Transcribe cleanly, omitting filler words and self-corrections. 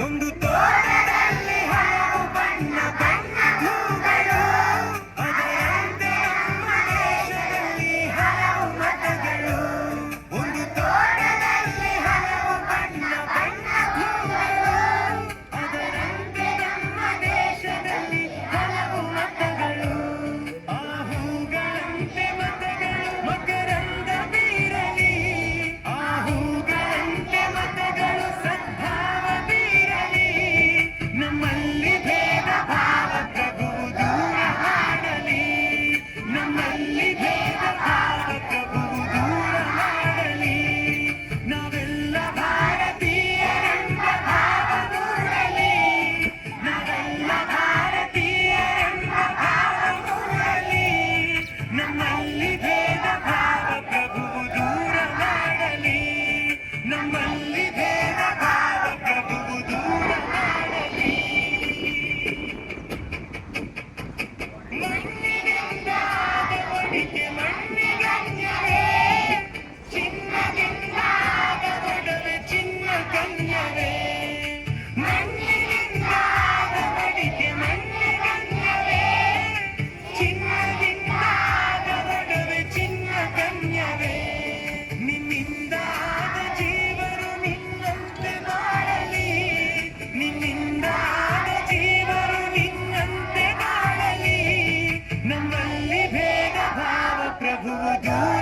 ಒಂದು ತೋಟದಲ್ಲಿ ಹಲವು ಬಣ್ಣ ಬಣ್ಣದ ಹೂಗಳು, ಅದರಂತೆ ನಮ್ಮ ದೇಶದಲ್ಲಿ ಹಲವು ಮತಗಳು. ಒಂದು ತೋಟದಲ್ಲಿ ಹಲವು ಬಣ್ಣ ಬಣ್ಣದ ಹೂಗಳು, ಅದರಂತೆ ನಮ್ಮ ದೇಶದಲ್ಲಿ ಹಲವು ಮತಗಳು. ಆ ಹೂಗಳಂತೆ ಮತಗಳು ಮಕರಂದ ಬೀರಲಿ, ಆ ಹೂಗಳಂತೆ ಮತಗಳು ಸದ್ಭಾವ ಬೀರಲಿ. ನಮ್ಮಲ್ಲಿ ಭೇದ ಭಾವ ಪ್ರಭುವು ದೂರ ಮಾಡಲಿ, ನಮ್ಮಲ್ಲಿ ಭೇದ ಭಾವ ಪ್ರಭುವು ದೂರ ಮಾಡಲಿ. ನಾವೆಲ್ಲ ಭಾರತೀಯರೆಂಬ ಭಾವ ಮೂಡಲಿ, ನಾವೆಲ್ಲ ಭಾರತೀಯರೆಂಬ ಭಾವ ಮೂಡಲಿ. ನಮ್ಮಲ್ಲಿ ಭೇದ ಭಾವ ಪ್ರಭುವು ದೂರ ಮಾಡಲಿ, ನಮ್ಮಲ್ಲಿ ಭೇದ ಭಾವ ಪ್ರಭುವು ದೂರ ಮಾಡಲಿ. ಮಣ್ಣಿನಿಂದಾದ ಒಡಿಕೆ ಮಣ್ಣಿಗನ್ಯವೇ, ಚಿನ್ನದಿಂದಾದ ಒಡವೆ ಚಿನ್ನ ಕನ್ಯವೇ. ಮಣ್ಣಿನಿಂದಾದ ಒಡಿಕೆ ಮಣ್ಣಿಗನ್ಯವೇ, ಚಿನ್ನದಿಂದಾದ ಒಡವೆ ಚಿನ್ನ ಕನ್ಯವೇ. ನಿನ್ನಿಂದಾದ ಜೀವರು ನಿನ್ನಂತೆ ಬಾಳಲಿ, ನಿನ್ನಿಂದಾದ ಜೀವರು ನಿನ್ನಂತೆ ಬಾಳಲಿ. ನಮ್ಮಲ್ಲಿ ಭೇದ ಭಾವ ಪ್ರಭುವು ದೂರ